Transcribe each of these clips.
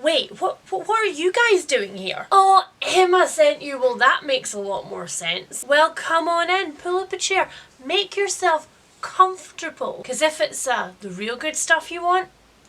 Wait, what are you guys doing here? Oh, Emma sent you. Well, that makes a lot more sense. Well, come on in, pull up a chair, make yourself comfortable. Because if it's the real good stuff you want,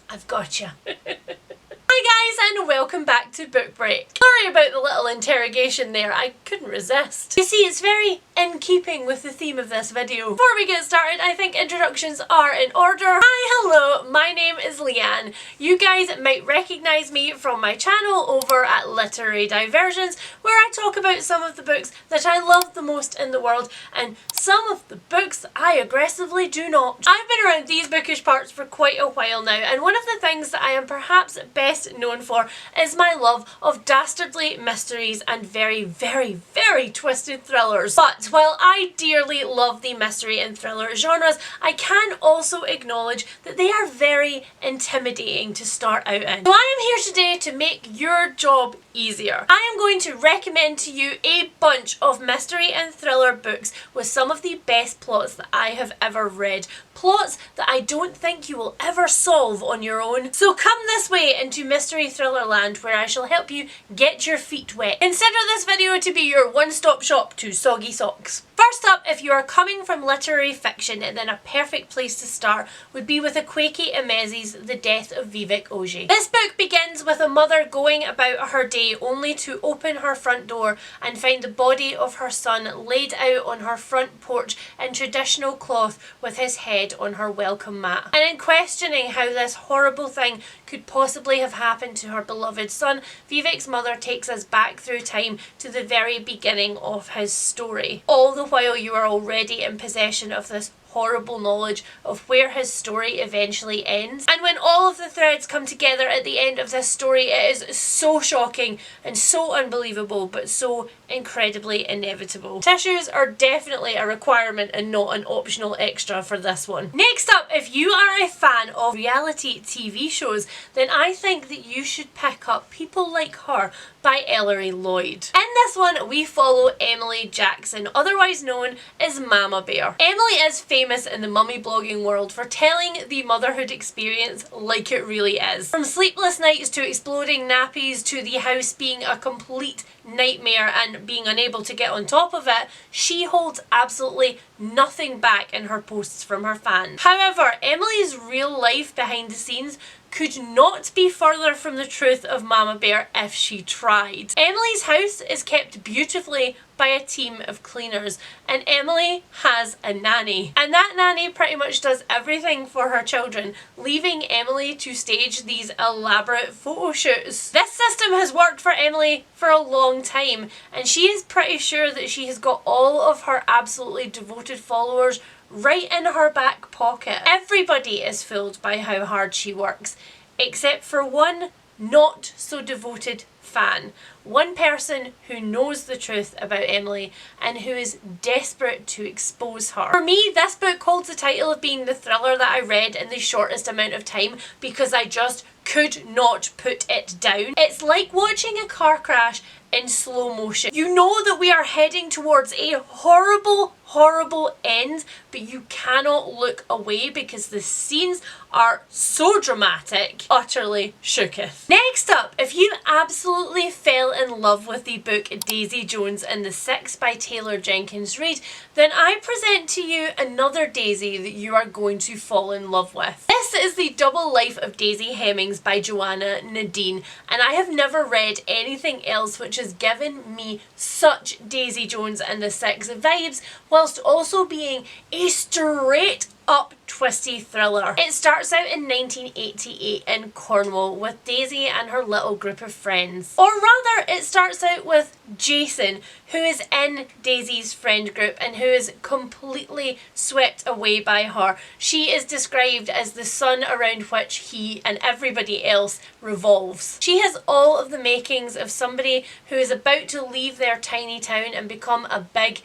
I've got you. Hi guys, and welcome back to Book Break. Sorry about the little interrogation there, I couldn't resist. You see, it's very in keeping with the theme of this video. Before we get started, I think introductions are in order. Hi, hello, my name is Lianne. You guys might recognise me from my channel over at Literary Diversions, where I talk about some of the books that I love the most in the world, and some of the books I aggressively do not. I've been around these bookish parts for quite a while now, and one of the things that I am perhaps best known for is my love of dastardly mysteries and very, very, very twisted thrillers. But while I dearly love the mystery and thriller genres, I can also acknowledge that they are very intimidating to start out in. So I am here today to make your job easier. I am going to recommend to you a bunch of mystery and thriller books with some of the best plots that I have ever read. Plots that I don't think you will ever solve on your own. So come this way into Mystery Thriller Land, where I shall help you get your feet wet. Consider this video to be your one-stop shop to soggy socks. First up, if you are coming from literary fiction, then a perfect place to start would be with Akwaeke Emezi's The Death of Vivek Oji. This book begins with a mother going about her day only to open her front door and find the body of her son laid out on her front porch in traditional cloth with his head on her welcome mat. And in questioning how this horrible thing could possibly have happened to her beloved son, Vivek's mother takes us back through time to the very beginning of his story. All the while you are already in possession of this horrible knowledge of where his story eventually ends. And when all of the threads come together at the end of this story, it is so shocking and so unbelievable, but so incredibly inevitable. Tissues are definitely a requirement and not an optional extra for this one. Next up, if you are a fan of reality TV shows, then I think that you should pick up People Like Her by Ellery Lloyd. In this one, we follow Emily Jackson, otherwise known as Mama Bear. Emily is famous in the mummy blogging world for telling the motherhood experience like it really is. From sleepless nights to exploding nappies to the house being a complete nightmare and being unable to get on top of it, she holds absolutely nothing back in her posts from her fans. However, Emily's real life behind the scenes could not be further from the truth of Mama Bear if she tried. Emily's house is kept beautifully by a team of cleaners, and Emily has a nanny. And that nanny pretty much does everything for her children, leaving Emily to stage these elaborate photo shoots. This system has worked for Emily for a long time, and she is pretty sure that she has got all of her absolutely devoted followers right in her back pocket. Everybody is fooled by how hard she works, except for one not so devoted fan. One person who knows the truth about Emily and who is desperate to expose her. For me, this book holds the title of being the thriller that I read in the shortest amount of time because I just could not put it down. It's like watching a car crash in slow motion. You know that we are heading towards a horrible, horrible end, but you cannot look away because the scenes are so dramatic, utterly shooketh. Next up, if you absolutely fell in love with the book Daisy Jones and the Six by Taylor Jenkins Reid, then I present to you another Daisy that you are going to fall in love with. This is The Double Life of Daisy Hemmings by Joanna Nadine, and I have never read anything else which has given me such Daisy Jones and the Six vibes, whilst also being a straight up twisty thriller. It starts out in 1988 in Cornwall with Daisy and her little group of friends. Or rather, it starts out with Jason, who is in Daisy's friend group and who is completely swept away by her. She is described as the sun around which he and everybody else revolves. She has all of the makings of somebody who is about to leave their tiny town and become a big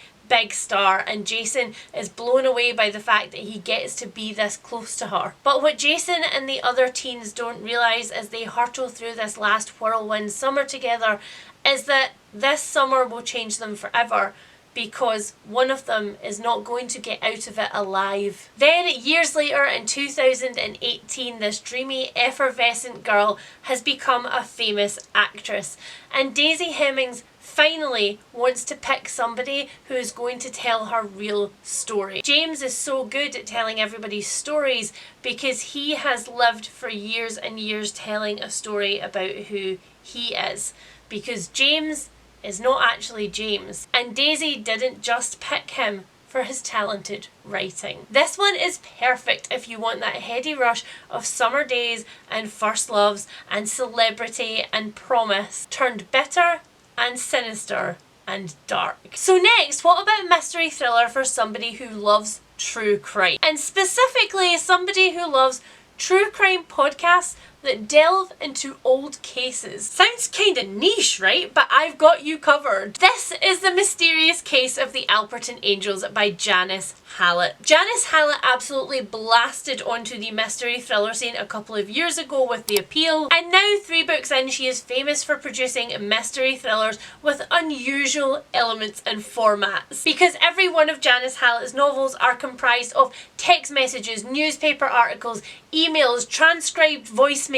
star, and Jason is blown away by the fact that he gets to be this close to her. But what Jason and the other teens don't realise as they hurtle through this last whirlwind summer together is that this summer will change them forever, because one of them is not going to get out of it alive. Then years later in 2018, this dreamy, effervescent girl has become a famous actress, and Daisy Hemmings finally wants to pick somebody who is going to tell her real story. James is so good at telling everybody's stories because he has lived for years and years telling a story about who he is, because James is not actually James, and Daisy didn't just pick him for his talented writing. This one is perfect if you want that heady rush of summer days and first loves and celebrity and promise turned bitter and sinister and dark. So next, what about mystery thriller for somebody who loves true crime? And specifically somebody who loves true crime podcasts that delve into old cases. Sounds kinda niche, right? But I've got you covered. This is The Mysterious Case of the Alperton Angels by Janice Hallett. Janice Hallett absolutely blasted onto the mystery thriller scene a couple of years ago with The Appeal, and now 3 books in, she is famous for producing mystery thrillers with unusual elements and formats. Because every one of Janice Hallett's novels are comprised of text messages, newspaper articles, emails, transcribed voicemails.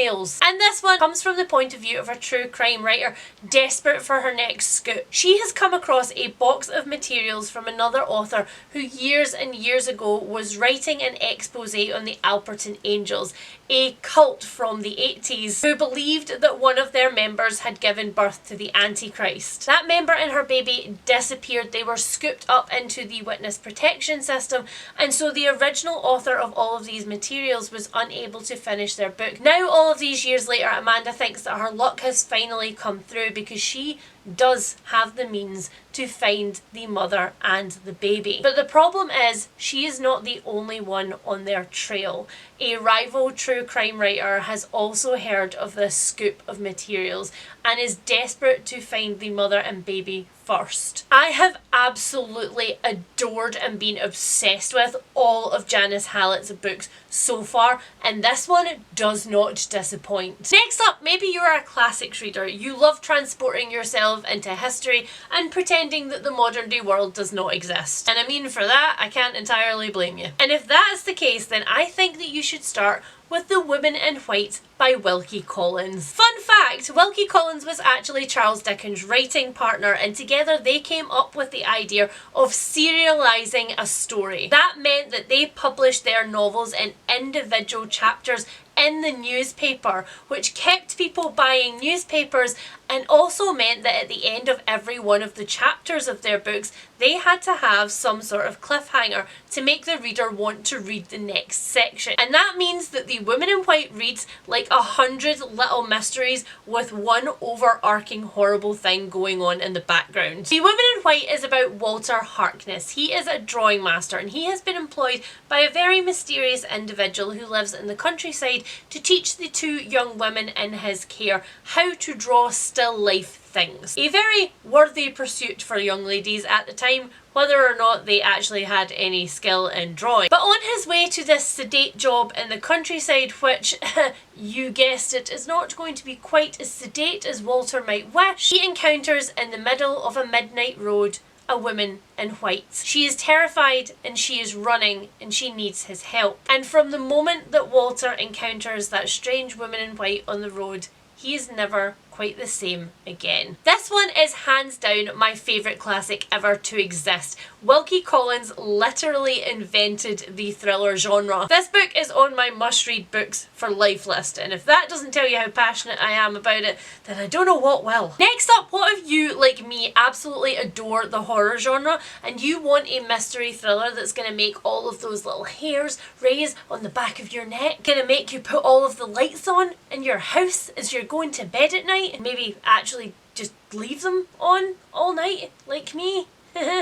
And this one comes from the point of view of a true crime writer desperate for her next scoop. She has come across a box of materials from another author who years and years ago was writing an expose on the Alperton Angels, a cult from the 80s who believed that one of their members had given birth to the Antichrist. That member and her baby disappeared. They were scooped up into the witness protection system, and so the original author of all of these materials was unable to finish their book. Now, all of these years later, Amanda thinks that her luck has finally come through because she does have the means to find the mother and the baby. But the problem is, she is not the only one on their trail. A rival true crime writer has also heard of this scoop of materials and is desperate to find the mother and baby first. I have absolutely adored and been obsessed with all of Janice Hallett's books so far, and this one does not disappoint. Next up, maybe you're a classics reader. You love transporting yourself into history and pretending that the modern day world does not exist. And I mean, for that, I can't entirely blame you. And if that is the case, then I think that you should start with The Woman in White by Wilkie Collins. Fun fact, Wilkie Collins was actually Charles Dickens' writing partner, and together they came up with the idea of serializing a story. That meant that they published their novels in individual chapters in the newspaper, which kept people buying newspapers, and also meant that at the end of every one of the chapters of their books, they had to have some sort of cliffhanger to make the reader want to read the next section. And that means that The Woman in White reads like 100 little mysteries with one overarching horrible thing going on in the background. The Woman in White is about Walter Harkness. He is a drawing master, and he has been employed by a very mysterious individual who lives in the countryside to teach the 2 young women in his care how to draw still life things. A very worthy pursuit for young ladies at the time, whether or not they actually had any skill in drawing. But on his way to this sedate job in the countryside, which, you guessed it, is not going to be quite as sedate as Walter might wish, he encounters in the middle of a midnight road a woman in white. She is terrified and she is running and she needs his help. And from the moment that Walter encounters that strange woman in white on the road, he is never quite the same again. This one is hands down my favourite classic ever to exist. Wilkie Collins literally invented the thriller genre. This book is on my must-read books for life list, and if that doesn't tell you how passionate I am about it, then I don't know what will. Next up, what if you, like me, absolutely adore the horror genre and you want a mystery thriller that's going to make all of those little hairs raise on the back of your neck, going to make you put all of the lights on in your house as you're going to bed at night, and maybe actually just leave them on all night, like me?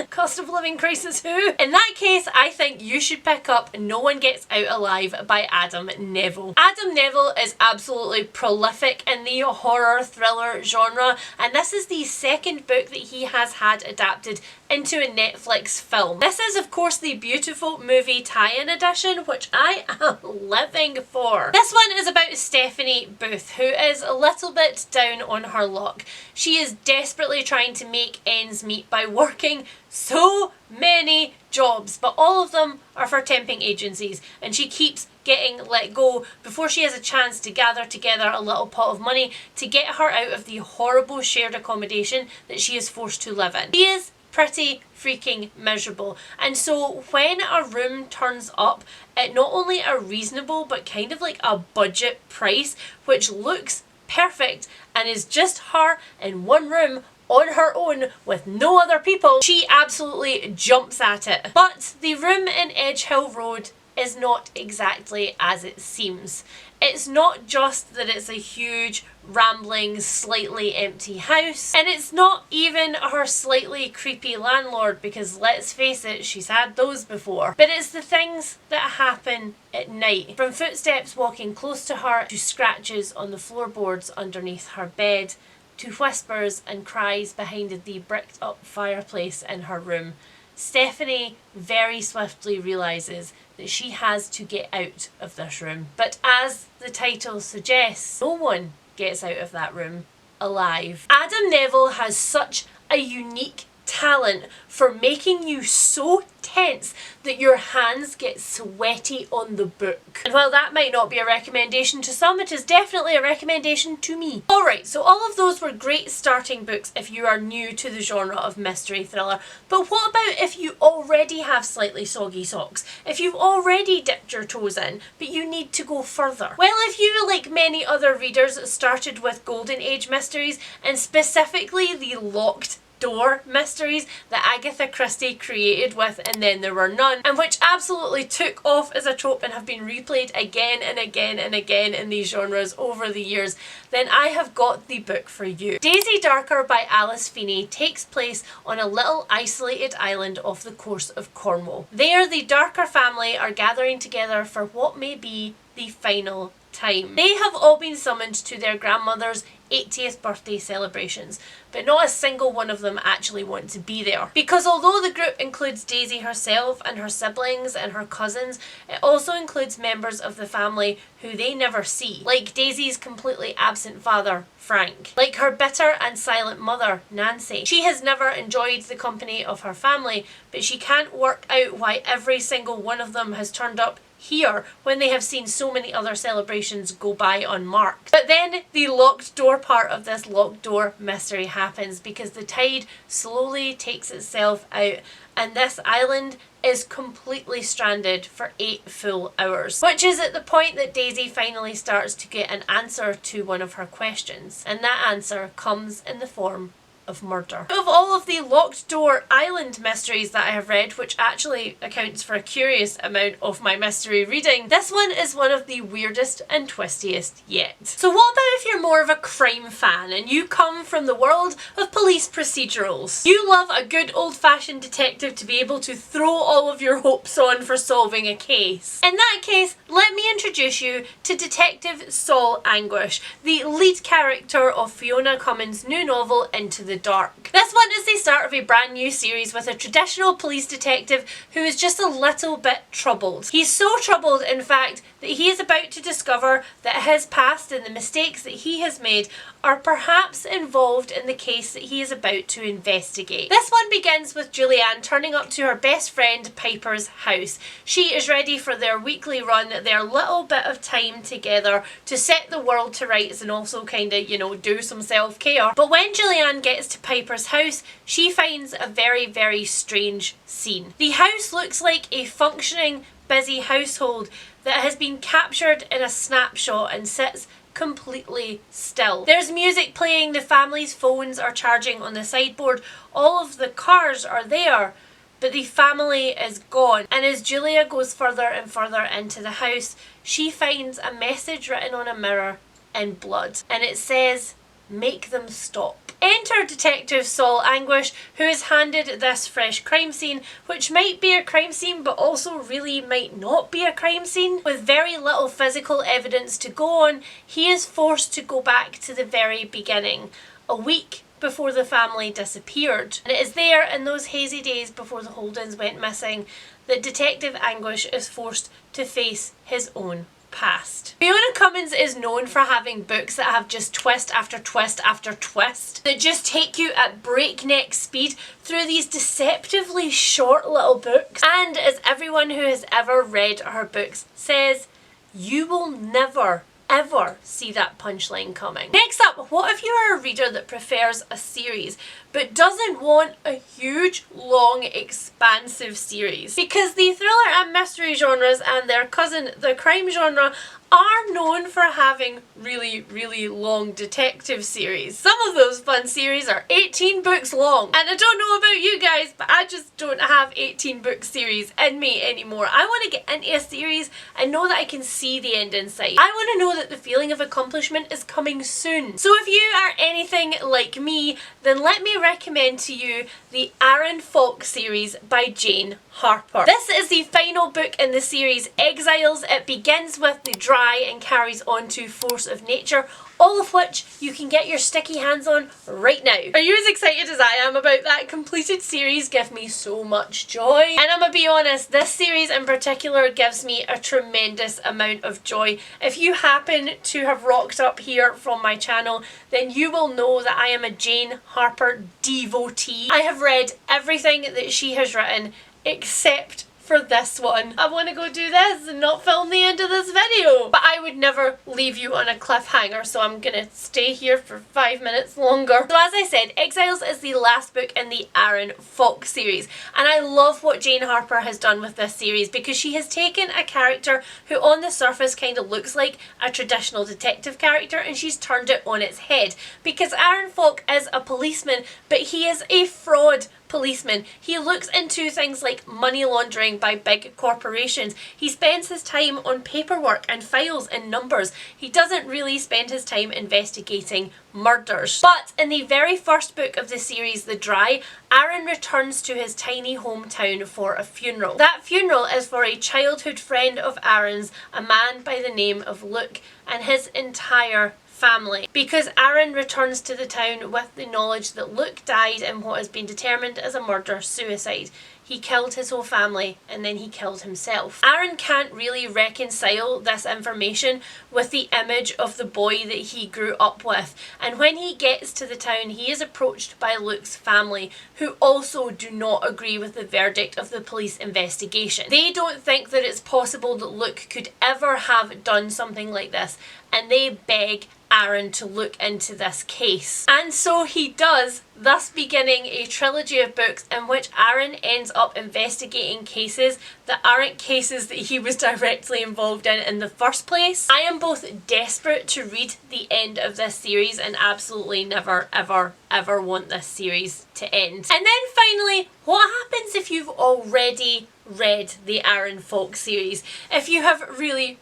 Cost of living crisis, who? In that case, I think you should pick up No One Gets Out Alive by Adam Neville. Adam Neville is absolutely prolific in the horror thriller genre, and this is the 2nd book that he has had adapted into a Netflix film. This is, of course, the beautiful movie tie-in edition, which I am living for. This one is about Stephanie Booth, who is a little bit down on her luck. She is desperately trying to make ends meet by working getting so many jobs, but all of them are for temping agencies, and she keeps getting let go before she has a chance to gather together a little pot of money to get her out of the horrible shared accommodation that she is forced to live in. She is pretty freaking miserable, and so when a room turns up at not only a reasonable but kind of like a budget price, which looks perfect and is just her in one room on her own with no other people, she absolutely jumps at it. But the room in Edge Hill Road is not exactly as it seems. It's not just that it's a huge, rambling, slightly empty house, and it's not even her slightly creepy landlord, because let's face it, she's had those before. But it's the things that happen at night. From footsteps walking close to her, to scratches on the floorboards underneath her bed, to whispers and cries behind the bricked up fireplace in her room. Stephanie very swiftly realises that she has to get out of this room. But as the title suggests, no one gets out of that room alive. Adam Neville has such a unique talent for making you so tense that your hands get sweaty on the book. And while that might not be a recommendation to some, it is definitely a recommendation to me. Alright, so all of those were great starting books if you are new to the genre of mystery thriller. But what about if you already have slightly soggy socks? If you've already dipped your toes in, but you need to go further? Well, if you, like many other readers, started with Golden Age mysteries, and specifically the locked door mysteries that Agatha Christie created with And Then There Were None, and which absolutely took off as a trope and have been replayed again and again and again in these genres over the years, then I have got the book for you. Daisy Darker by Alice Feeney takes place on a little isolated island off the coast of Cornwall. There, the Darker family are gathering together for what may be the final time. They have all been summoned to their grandmother's 80th birthday celebrations, but not a single one of them actually want to be there. Because although the group includes Daisy herself and her siblings and her cousins, it also includes members of the family who they never see, like Daisy's completely absent father, Frank, like her bitter and silent mother, Nancy. She has never enjoyed the company of her family, but she can't work out why every single one of them has turned up here when they have seen so many other celebrations go by unmarked. But then the locked door part of this locked door mystery happens, because the tide slowly takes itself out and this island is completely stranded for 8 full hours, which is at the point that Daisy finally starts to get an answer to one of her questions, and that answer comes in the form of murder. Of all of the locked door island mysteries that I have read, which actually accounts for a curious amount of my mystery reading, this one is one of the weirdest and twistiest yet. So what about if you're more of a crime fan and you come from the world of police procedurals? You love a good old-fashioned detective to be able to throw all of your hopes on for solving a case. In that case, let me introduce you to Detective Saul Anguish, the lead character of Fiona Cummins' new novel Into the Dark. This one is the start of a brand new series with a traditional police detective who is just a little bit troubled. He's so troubled, in fact, that he is about to discover that his past and the mistakes that he has made are perhaps involved in the case that he is about to investigate. This one begins with Julianne turning up to her best friend Piper's house. She is ready for their weekly run, their little bit of time together to set the world to rights and also kind of, you know, do some self-care. But when Julianne gets to Piper's house, she finds a very, very strange scene. The house looks like a functioning, busy household that has been captured in a snapshot and sits completely still. There's music playing, the family's phones are charging on the sideboard, all of the cars are there, but the family is gone. And as Julia goes further and further into the house, she finds a message written on a mirror in blood, and it says, "Make them stop." Enter Detective Saul Anguish, who is handed this fresh crime scene, which might be a crime scene but also really might not be a crime scene. With very little physical evidence to go on, he is forced to go back to the very beginning, a week before the family disappeared. And it is there, in those hazy days before the Holdens went missing, that Detective Anguish is forced to face his own past. Fiona Cummins is known for having books that have just twist after twist after twist, that just take you at breakneck speed through these deceptively short little books. And as everyone who has ever read her books says, you will never ever see that punchline coming. Next up, what if you are a reader that prefers a series but doesn't want a huge, long, expansive series? Because the thriller and mystery genres and their cousin, the crime genre, are known for having really, really long detective series. Some of those fun series are 18 books long. And I don't know about you guys, but I just don't have 18 book series in me anymore. I want to get into a series and know that I can see the end in sight. I want to know that the feeling of accomplishment is coming soon. So if you are anything like me, then let me recommend to you the Aaron Falk series by Jane Harper. This is the final book in the series Exiles. It begins with the dry and carries on to Force of Nature, all of which you can get your sticky hands on right now. Are you as excited as I am about that completed series? Give me so much joy. And I'm gonna be honest, this series in particular gives me a tremendous amount of joy. If you happen to have rocked up here from my channel, then you will know that I am a Jane Harper devotee. I have read everything that she has written except for this one. I want to go do this and not film the end of this video. But I would never leave you on a cliffhanger, so I'm gonna stay here for 5 minutes longer. So as I said, Exiles is the last book in the Aaron Falk series. And I love what Jane Harper has done with this series, because she has taken a character who on the surface kind of looks like a traditional detective character and she's turned it on its head. Because Aaron Falk is a policeman, but he is a fraud policeman. He looks into things like money laundering by big corporations. He spends his time on paperwork and files and numbers. He doesn't really spend his time investigating murders. But in the very first book of the series, The Dry, Aaron returns to his tiny hometown for a funeral. That funeral is for a childhood friend of Aaron's, a man by the name of Luke, and his entire family, because Aaron returns to the town with the knowledge that Luke died in what has been determined as a murder-suicide. He killed his whole family and then he killed himself. Aaron can't really reconcile this information with the image of the boy that he grew up with, and when he gets to the town he is approached by Luke's family, who also do not agree with the verdict of the police investigation. They don't think that it's possible that Luke could ever have done something like this, and they beg Aaron to look into this case. And so he does, thus beginning a trilogy of books in which Aaron ends up investigating cases that aren't cases that he was directly involved in the first place. I am both desperate to read the end of this series and absolutely never ever want this series to end. And then finally, what happens if you've already read the Aaron Falk series? If you have really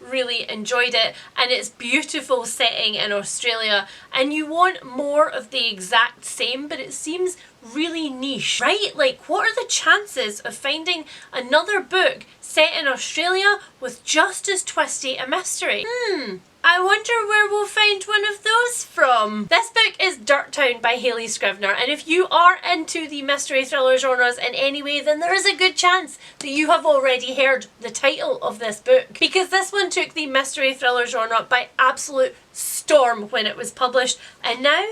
enjoyed it and its beautiful setting in Australia and you want more of the exact same but it seems really niche, right? Like, what are the chances of finding another book set in Australia with just as twisty a mystery? I wonder where we'll find one of those from. This book is Dirttown by Hayley Scrivner, and if you are into the mystery thriller genres in any way, then there is a good chance that you have already heard the title of this book, because this one took the mystery thriller genre by absolute storm when it was published, and now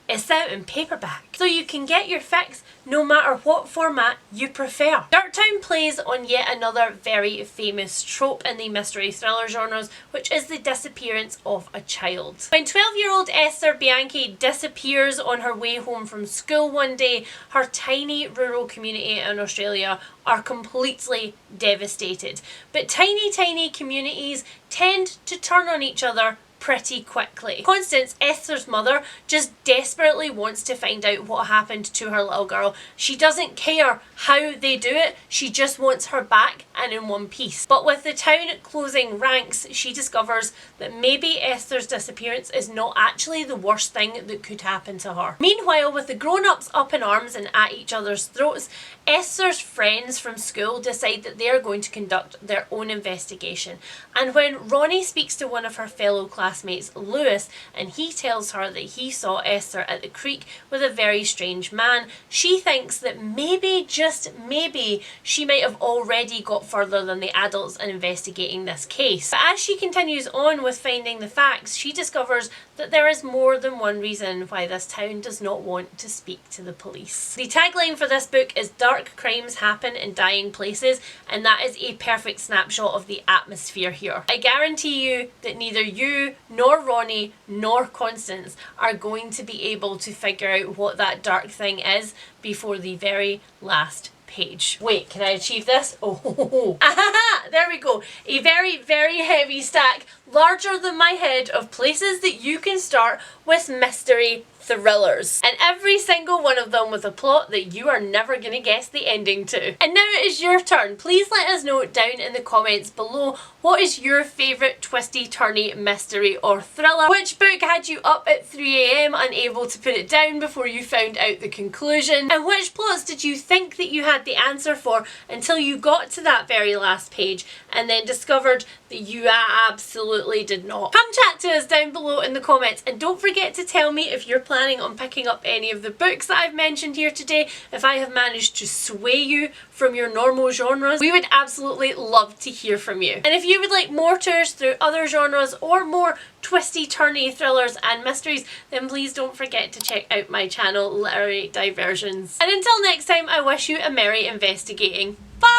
it's out in paperback, so you can get your fix no matter what format you prefer. Dirttown plays on yet another very famous trope in the mystery thriller genres, which is the disappearance of a child. When 12-year-old Esther Bianchi disappears on her way home from school one day, her tiny rural community in Australia are completely devastated. But tiny communities tend to turn on each other pretty quickly. Constance, Esther's mother, just desperately wants to find out what happened to her little girl. She doesn't care how they do it, she just wants her back and in one piece. But with the town closing ranks, she discovers that maybe Esther's disappearance is not actually the worst thing that could happen to her. Meanwhile, with the grown-ups up in arms and at each other's throats, Esther's friends from school decide that they are going to conduct their own investigation. And when Ronnie speaks to one of her fellow classmates classmates Lewis, and he tells her that he saw Esther at the creek with a very strange man. She thinks that maybe, just maybe, she might have already got further than the adults in investigating this case. But as she continues on with finding the facts, she discovers that there is more than one reason why this town does not want to speak to the police. The tagline for this book is "Dark crimes happen in dying places," and that is a perfect snapshot of the atmosphere here. I guarantee you that neither you, nor Ronnie, nor Constance are going to be able to figure out what that dark thing is before the very last page. Wait, can I achieve this? Oh, aha, there we go. A very, very heavy stack, larger than my head, of places that you can start with mystery thrillers, and every single one of them with a plot that you are never going to guess the ending to. And now it is your turn. Please let us know down in the comments below, what is your favourite twisty turny mystery or thriller? Which book had you up at 3 AM unable to put it down before you found out the conclusion? And which plots did you think that you had the answer for until you got to that very last page and then discovered that you absolutely did not? Come chat to us down below in the comments, and don't forget to tell me if you're planning on picking up any of the books that I've mentioned here today, if I have managed to sway you from your normal genres. We would absolutely love to hear from you. And if you would like more tours through other genres or more twisty turny thrillers and mysteries, then please don't forget to check out my channel, Literary Diversions. And until next time, I wish you a merry investigating. Bye!